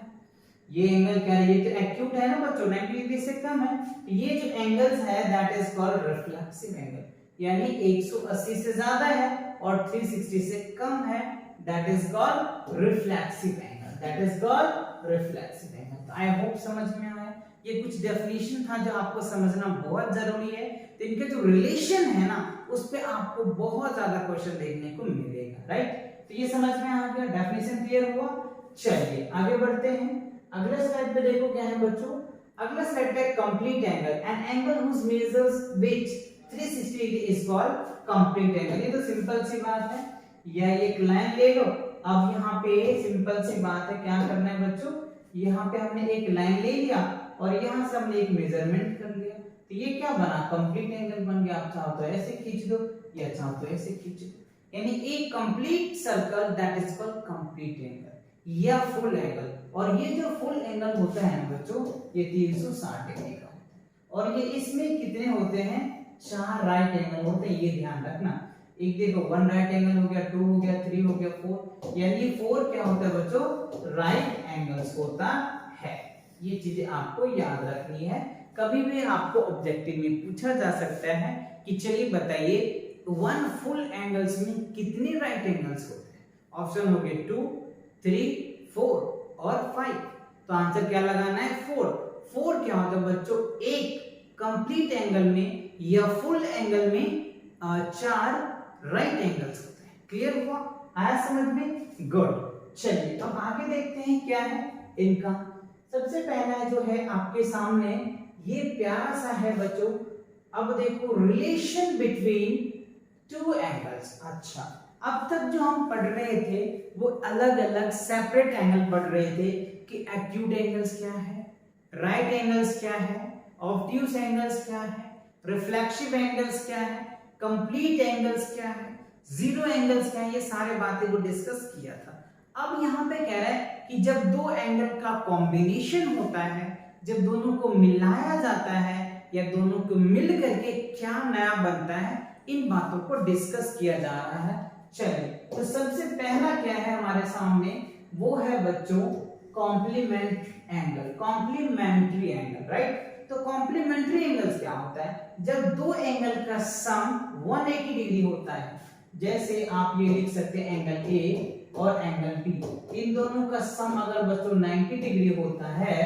ये एंगल क्या है, ये तो एक्यूट है ना बच्चों, 90 डिग्री से कम है। ये जो एंगल्स है that is called reflexive angle, यानी 180 से ज्यादा है और 360 से कम है, that is called reflexive angle, that is called reflexive angle. तो आई होप समझ में आया। ये कुछ डेफिनेशन था जो आपको समझना बहुत जरूरी है, तो इनके जो रिलेशन है ना उस पे आपको बहुत ज्यादा क्वेश्चन देखने को मिलेगा, राइट। तो ये समझ में आ गया, डेफिनेशन क्लियर हुआ। चलिए आगे बढ़ते हैं, अगले स्लाइड पे देखो क्या है बच्चों, अगला स्लाइड पे complete angle, an angle whose measures which 360 degree is called complete angle. ये तो सिंपल सी बात है, या एक लाइन ले लो। अब यहाँ पे सिंपल सी बात है, क्या करना है बच्चों, यहाँ पे हमने एक लाइन ले लिया और यहाँ से हमने एक मेजरमेंट कर लिया, तो ये क्या बना, कंप्लीट एंगल बन गया। आप चाहो तो ऐसे खींच दो या चाहो तो ऐसे खींच दो, यानी एक complete circle that is called complete angle या फुल एंगल। और ये जो फुल एंगल होता है ना बच्चों, ये 360 डिग्री का होता है और ये इसमें कितने होते हैं, 4 राइट एंगल होते हैं, ये ध्यान रखना। एक देखो 1 राइट एंगल हो गया, 2 हो गया, 3 हो गया, 4, यानी 4 क्या होता है बच्चों, राइट एंगल्स होता है। ये चीजें आपको याद रखनी है, कभी भी आपको ऑब्जेक्टिव में पूछा जा सकता है कि चलिए बताइए 1 फुल एंगल्स में कितने राइट एंगल्स होते हैं। ऑप्शन हो गए 2, 3, 4 और 5, तो आंसर क्या लगाना है, 4। 4 क्या होता है बच्चों, एक कंप्लीट एंगल में या फुल एंगल में 4 राइट एंगल्स होते हैं। क्लियर हुआ, आया समझ में, गुड। चलिए अब आगे देखते हैं क्या है इनका। सबसे पहला जो है आपके सामने, ये प्यारा सा है बच्चों। अब देखो रिलेशन बिटवीन 2 एंगल्स। अच्छा, अब तक जो हम पढ़ रहे थे वो अलग अलग सेपरेट एंगल पढ़ रहे थे कि एक्यूट एंगल्स क्या है, राइट एंगल्स क्या है, ऑब्ट्यूस एंगल्स क्या है, रिफ्लेक्सिव एंगल्स क्या है, कंप्लीट एंगल्स क्या है, जीरो एंगल्स क्या है, ये सारे बातें को डिस्कस किया था। अब यहाँ पे कह रहा है कि जब 2 एंगल का कॉम्बिनेशन होता है, जब दोनों को मिलाया जाता है या दोनों को मिल करके क्या नया बनता है, इन बातों को डिस्कस किया जा रहा है। चलिए, तो सबसे पहला क्या है हमारे सामने, वो है बच्चों complement angle, complementary angle, right. तो कॉम्प्लीमेंट्री एंगल्स क्या होता है, जब 2 एंगल का सम 180 डिग्री होता है। जैसे आप ये लिख सकते हैं एंगल ए और एंगल बी, इन दोनों का सम अगर बच्चों 90 डिग्री होता है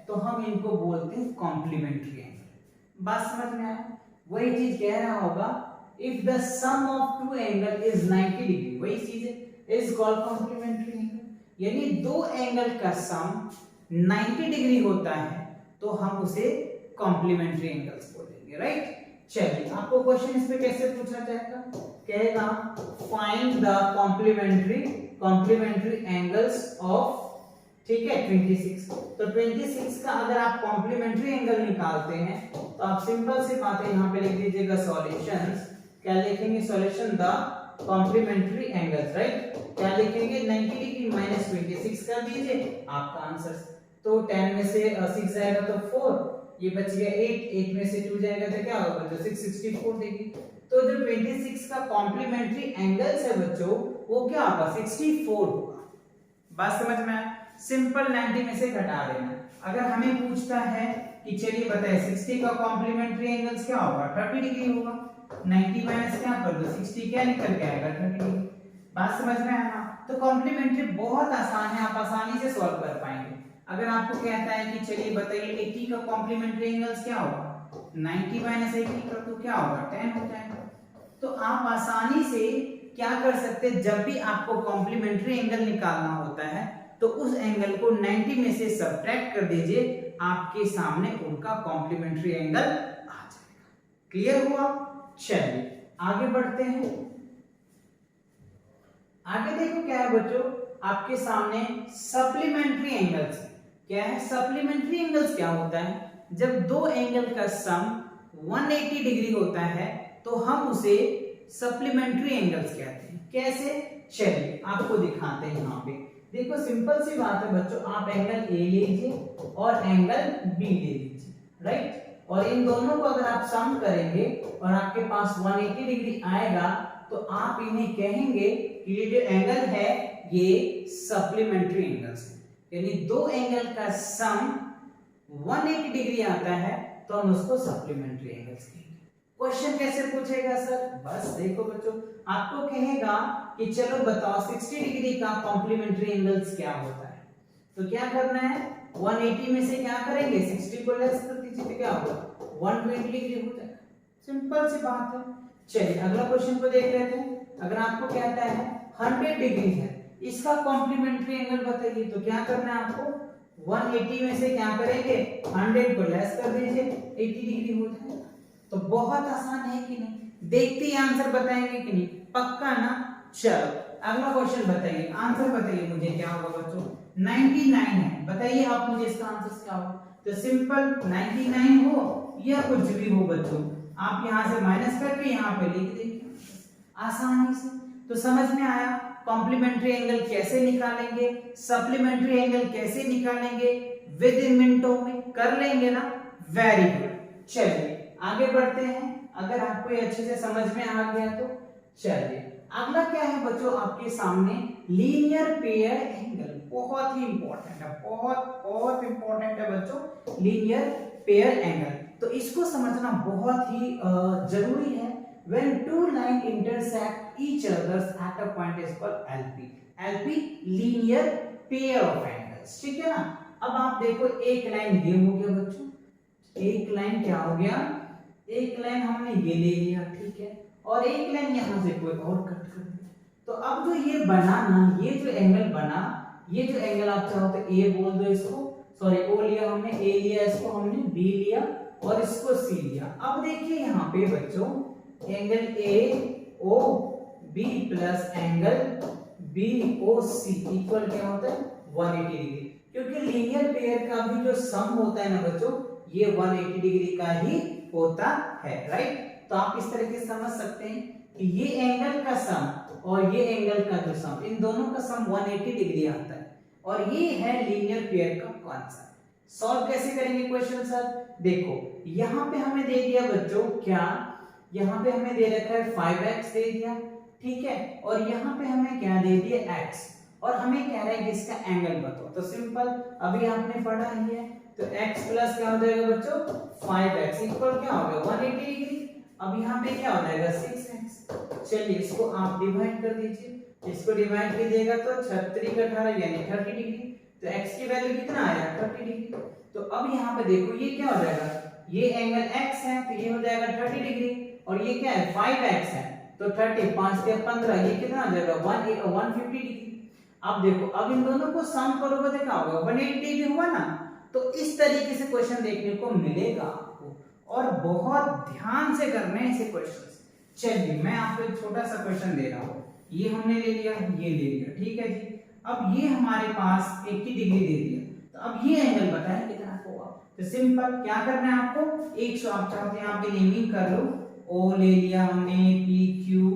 तो हम इनको बोलते हैं कॉम्प्लीमेंट्री एंगल। बात समझ में आया, वही चीज कह रहा होगा, if the sum of 2 angle is 90 degree, वही चीज इज कॉल्ड कॉम्प्लीमेंट्री एंगल। यानी 2 एंगल का सम 90 डिग्री होता है तो हम उसे कॉम्प्लीमेंट्री एंगल्स बोलेंगे, राइट। चलिए, आपको क्वेश्चन इस पे कैसे पूछा जाएगा, कहेगा find the complementary angles of ठीक है 26। तो 26 का अगर आप कॉम्प्लीमेंट्री एंगल निकालते हैं तो आप सिंपल सी बात है यहाँ पे लिख दीजिएगा सॉल्यूशंस। क्या लिखेंगे? Solution the complementary angles, right. क्या लिखेंगे? 90 डिग्री माइनस 26 कर दीजिए आपका आंसर। तो 10 में से 6 जाएगा तो 4, ये बच गया 8, 8 में से 2 जाएगा तो क्या होगा? तो 664 डिग्री। तो जो 26 का कॉम्प्लीमेंट्री एंगल्स है बच्चों वो क्या होगा? 64 होगा। बात समझ में आया? सिंपल 90 में से घटा देना। अगर हमें पूछता है कि चलिए बताइए 60 का कॉम्प्लीमेंट्री एंगल्स क्या होगा? 30 डिग्री होगा। 90 माइनस क्या कर दो 60, क्या निकल के आएगा? 30 डिग्री। बात समझ में आया? तो कॉम्प्लीमेंट्री बहुत आसान है, आप आसानी से सॉल्व कर पाएंगे। अगर आपको कहता है कि चलिए बताइए 80 का कॉम्प्लीमेंट्री एंगल्स क्या होगा? 90 माइनस 80 कर दो, क्या होगा? 10 हो जाएगा। तो आप आसानी से क्या कर सकते हैं, जब भी आपको कॉम्प्लीमेंट्री एंगल निकालना होता है तो उस एंगल को 90 में से सब्ट्रैक्ट कर दीजिए, आपके सामने उनका कॉम्प्लीमेंट्री एंगल आ जाएगा। क्लियर हुआ? चलिए आगे बढ़ते हैं। आगे देखो क्या है बच्चों, आपके सामने सप्लीमेंट्री एंगल्स। क्या है सप्लीमेंट्री एंगल्स? क्या होता है? जब दो एंगल का सम 180 डिग्री होता है तो हम उसे सप्लीमेंट्री एंगल्स कहते हैं। कैसे? चलिए आपको दिखाते हैं। यहाँ पे देखो सिंपल सी बात है बच्चों, आप एंगल ए ले लीजिए और एंगल बी ले लीजिए, राइट। और इन दोनों को अगर आप सम करेंगे और आपके पास 180 डिग्री आएगा तो आप इन्हें कहेंगे कि ये जो एंगल है ये सप्लीमेंट्री एंगल्स है। यानी दो एंगल का सम 180 डिग्री आता है तो हम उसको सप्लीमेंट्री एंगल्स कहेंगे। क्वेश्चन कैसे पूछेगा सर? बस देखो बच्चों, आपको कहेगा कि चलो बताओ 60 डिग्री का कॉम्प्लीमेंट्री एंगल्स क्या होता है। तो क्या करना है, 180 में से क्या करेंगे 60 को लेस कर दीजिए तो क्या होगा 120 डिग्री हो जाएगा। सिंपल सी बात है। चलिए अगला क्वेश्चन को देख लेते हैं। अगर आपको कहता है 100 डिग्री है, इसका कॉम्प्लीमेंट्री एंगल बताइए, तो क्या करना है आपको 180 में से क्या करेंगे 100 को लेस कर दीजिए 80 डिग्री हो जाएगा। तो बहुत आसान है कि नहीं? देखते ही आंसर बताएंगे कि नहीं? पक्का ना? चलो अगला क्वेश्चन बताइए, आंसर बताइए मुझे क्या होगा बच्चों। 99 है, बताइए आप मुझे इसका आंसर क्या होगा। तो सिंपल 99 हो या कुछ भी हो बच्चों, आप यहां से माइनस करके यहां पे लिख देंगे आसानी से। तो समझ में आया कॉम्प्लीमेंट्री एंगल कैसे निकालेंगे, सप्लीमेंट्री एंगल कैसे निकालेंगे, विद इन मिनटों में कर लेंगे ना। Very good. चलिए आगे बढ़ते हैं। अगर आपको ये अच्छे से समझ में आ गया तो चलिए अगला क्या है बच्चों आपके सामने, लीनियर पेयर एंगल। बहुत ही इंपॉर्टेंट है, बहुत बहुत इंपॉर्टेंट है बच्चों लीनियर पेयर एंगल। तो इसको समझना बहुत ही जरूरी है। when two line intersect each other at a point is called LP। LP linear pair of angles, ठीक है ना। अब आप देखो एक लाइन ये हो गया बच्चों, एक लाइन क्या हो गया, एक लाइन हमने ये ले लिया, ठीक है, और एक लाइन यहां से कोई और कट कर दिया। तो अब जो ये बना ना, ये जो एंगल बना, ये जो एंगल आप चाहो तो ए बोल दो इसको, सॉरी ओ लिया हमने, ए लिया, इसको हमने बी लिया और इसको सी लिया। अब देखिए यहाँ पे बच्चों angle A O B plus angle B O C equal क्या होता है 180 डिग्री। क्योंकि लीनियर पेयर का भी जो सम होता है ना बच्चों ये 180 डिग्री का ही होता है, राइट। तो आप इस तरह से समझ सकते हैं कि ये एंगल का सम और ये एंगल का जो सम, इन दोनों का सम 180 डिग्री आता है और ये है लीनियर पेयर का कॉन्सेप्ट। सॉल्व कैसे करेंगे क्वेश्चन सर? देखो यहाँ पे हमें दे दिया बच्चों क्या, यहाँ पे हमें दे रखा है 5x दे दिया, ठीक है, और यहाँ पे हमें क्या दे दिया x, और हमें कह रहा है कि इसका एंगल बताओ। तो सिंपल अभी आपने पढ़ा ही है, तो x प्लस क्या हो जाएगा बच्चों 5x इक्वल क्या हो गया 180 डिग्री। अब यहाँ पे क्या हो जाएगा 6x। चलिए इसको आप डिवाइड कर दीजिए, इसको डिवाइड कीजिएगा तो 36 18 यानी 30 डिग्री। तो x की वैल्यू कितना आया 30 डिग्री। तो अब यहाँ पे देखो ये क्या हो जाएगा, ये एंगल x है तो ये हो जाएगा 30 डिग्री, और ये क्या है 5x है तो 30 5 से 15 ये कितना आ जाएगा 150 डिग्री। अब देखो अब इन दोनों को सम करोगे तो क्या होगा 180 डिग्री हुआ ना। तो इस तरीके से क्वेश्चन देखने को मिलेगा आपको, और बहुत ध्यान से करने हैं ऐसे क्वेश्चंस। चलिए मैं आपको एक छोटा सा क्वेश्चन दे रहा हूँ, ये हमने ले लिया, ये ले लिया, ठीक है जी। अब ये हमारे पास 80 डिग्री दे दिया, तो अब ये एंगल बताएं कितना होगा। तो सिंपल क्या करना है आपको, 100 आप चाहते हैं यहाँ पे नेमिंग कर लो, ओ ले लिया हमने, पी क्यू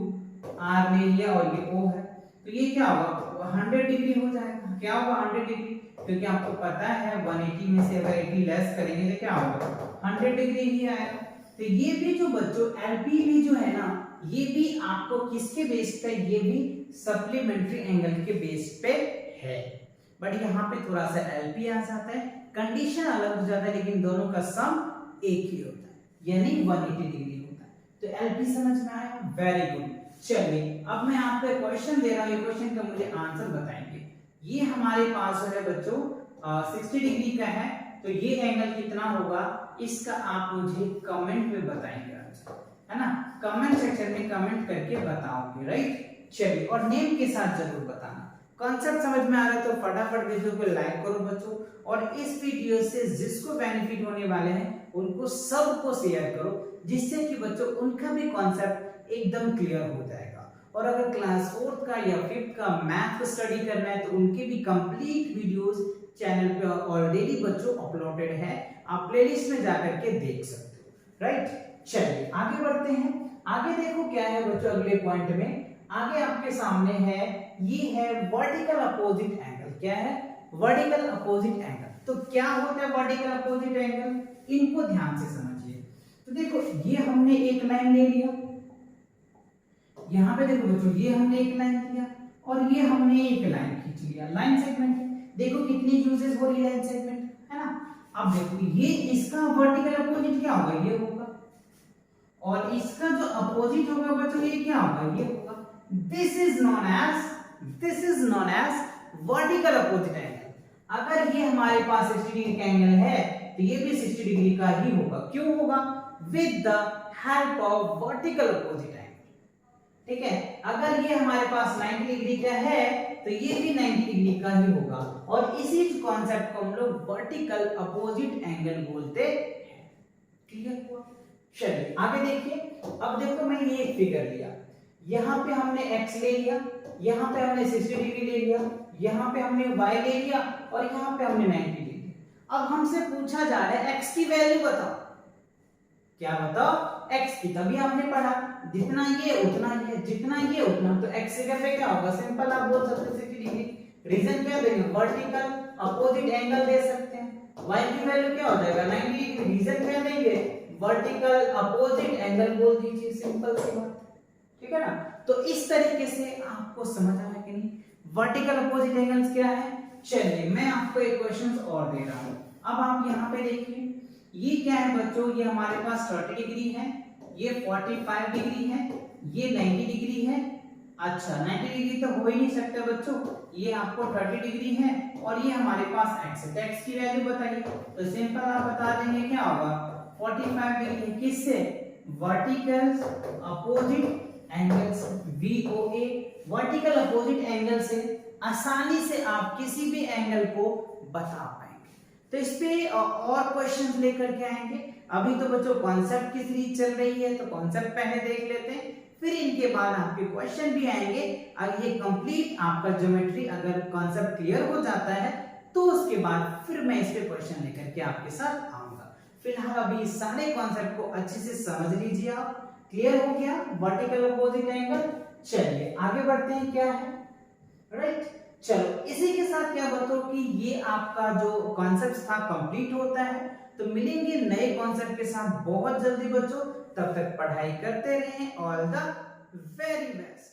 आर ले लिया और ये ओ है, तो ये क्या होगा 100 डिग्री हो जाएगा। क्या होगा 100 डिग्री, क्योंकि आपको पता है 180 में से अगर 80 लेस करेंगे तो क्या होगा 100 डिग्री ही आएगा। तो ये भी जो बच्चों एलपी भी जो है ना, ये भी आपको किसके बेस पे, ये भी सप्लीमेंट्री एंगल के बेस पे है, बट यहाँ पे थोड़ा सा एलपी आ जाता है, कंडीशन अलग हो जाता है, लेकिन दोनों का सम एक ही होता है, यानी 180 डिग्री होता है। तो एलपी समझ में आया, वेरी गुड। चलिए अब मैं आपको एक क्वेश्चन दे रहा हूँ, ये क्वेश्चन का मुझे आंसर बताएंगे। ये हमारे पास है बच्चों 60 डिग्री का है, तो ये एंगल कितना होगा इसका आप मुझे कमेंट में बताएंगे, है ना, कमेंट सेक्शन में कमेंट करके बताओगे, राइट। चलिए और नेम के साथ जरूर बताना। कॉन्सेप्ट समझ में आ रहा है तो फटाफट वीडियो को लाइक करो बच्चों, और इस वीडियो से जिसको बेनिफिट होने वाले हैं उनको सबको शेयर करो, जिससे कि बच्चों उनका भी कॉन्सेप्ट एकदम क्लियर हो जाएगा। और अगर क्लास 4th का या 5th का मैथ स्टडी करना है तो उनके भी कंप्लीट वीडियोस चैनल पे ऑलरेडी बच्चों अपलोडेड है, आप प्लेलिस्ट में जाकर के देख सकते हो, राइट। चलिए आगे बढ़ते हैं। आगे देखो क्या है बच्चों, अगले पॉइंट में आगे आपके सामने है, ये है वर्टिकल अपोजिट एंगल। क्या है वर्टिकल अपोजिट एंगल, तो क्या होता है वर्टिकल अपोजिट एंगल, इनको ध्यान से समझिए। तो देखो ये हमने एक लाइन ले लिया, यहाँ पे देखो बच्चों ये हमने एक लाइन लिया और ये हमने एक लाइन खींच लिया, लाइन सेगमेंट। देखो कितनी यूजेस हो रही है लाइन सेगमेंट, है ना। अब देखो ये इसका वर्टिकल अपोजिट क्या होगा, ये होगा, और इसका जो अपोजिट होगा बच्चों ये क्या होगा, ये होगा। This is known as vertical opposite angle. अगर ये हमारे पास 60 डिग्री का एंगल है तो ये भी 60 डिग्री का ही होगा। क्यों होगा, with the help of vertical opposite angle, ठीक है। अगर ये हमारे पास 90 डिग्री का है तो ये भी 90 डिग्री का ही होगा, और इसी कॉन्सेप्ट को हम लोग वर्टिकल अपोजिट एंगल बोलते हैं। क्लियर हुआ। चलिए आगे देखिए। अब देखो मैं ये एक फिगर लिया, यहाँ पे हमने x ले लिया, यहाँ पे हमने 60 डिग्री ले लिया, यहाँ पे हमने y ले लिया और यहाँ पे हमने 90 ले लिया। अब हमसे पूछा जा रहा है x की वैल्यू बताओ। क्या बताओ, x की, तभी हमने पढ़ा जितना ये उतना ये, जितना ये उतना, तो x की जगह पे क्या होगा, सिंपल आप बोल सकते हो 60 डिग्री। रीजन क्या देंगे, वर्टिकल अपोजिट एंगल दे सकते हैं। y की वैल्यू क्या हो जाएगा 90 डिग्री, रीजन क्या देंगे, वर्टिकल अपोजिट एंगल बोल दीजिए, सिंपल सी बात, ठीक है ना। तो इस तरीके से आपको समझ आया कि नहीं वर्टिकल अपोजिट एंगल्स क्या है। चलिए मैं आपको एक क्वेश्चन और दे रहा हूं। अब आप यहाँ पे देखिए ये क्या है बच्चों, ये हमारे पास 30 डिग्री है, ये 45 डिग्री है, ये 90 डिग्री है। अच्छा 90 डिग्री तो हो ही नहीं सकता बच्चों, ये आपको 30 डिग्री है और ये हमारे पास x है। x की वैल्यू बताइए, तो सिंपल आप बता देंगे क्या होगा 45 डिग्री, किससे, vertical opposite angles, VOA vertical opposite angle से आसानी से आप किसी भी एंगल को बता पाएंगे। तो इस पे और क्वेश्चंस लेकर के आएंगे। अभी तो बच्चों कॉन्सेप्ट की सीरीज चल रही है, तो कॉन्सेप्ट पहले देख लेते हैं, फिर इनके बाद आपके क्वेश्चन भी आएंगे। और ये कंप्लीट आपका ज्योमेट्री अगर कॉन्सेप्ट क्लियर हो जाता है तो उसके बाद फिर मैं इस पे क्वेश्चन लेकर के आपके साथ आऊंगा। फिलहाल अभी सारे कॉन्सेप्ट को अच्छे से समझ लीजिए आप। क्लियर हो गया वर्टिकल अपोजिट एंगल। चलिए आगे बढ़ते हैं, क्या है, राइट। चलो इसी के साथ क्या बताओ कि ये आपका जो कॉन्सेप्ट था कंप्लीट होता है। तो मिलेंगे नए कॉन्सेप्ट के साथ बहुत जल्दी बच्चों, तब तक पढ़ाई करते रहें। All the very best.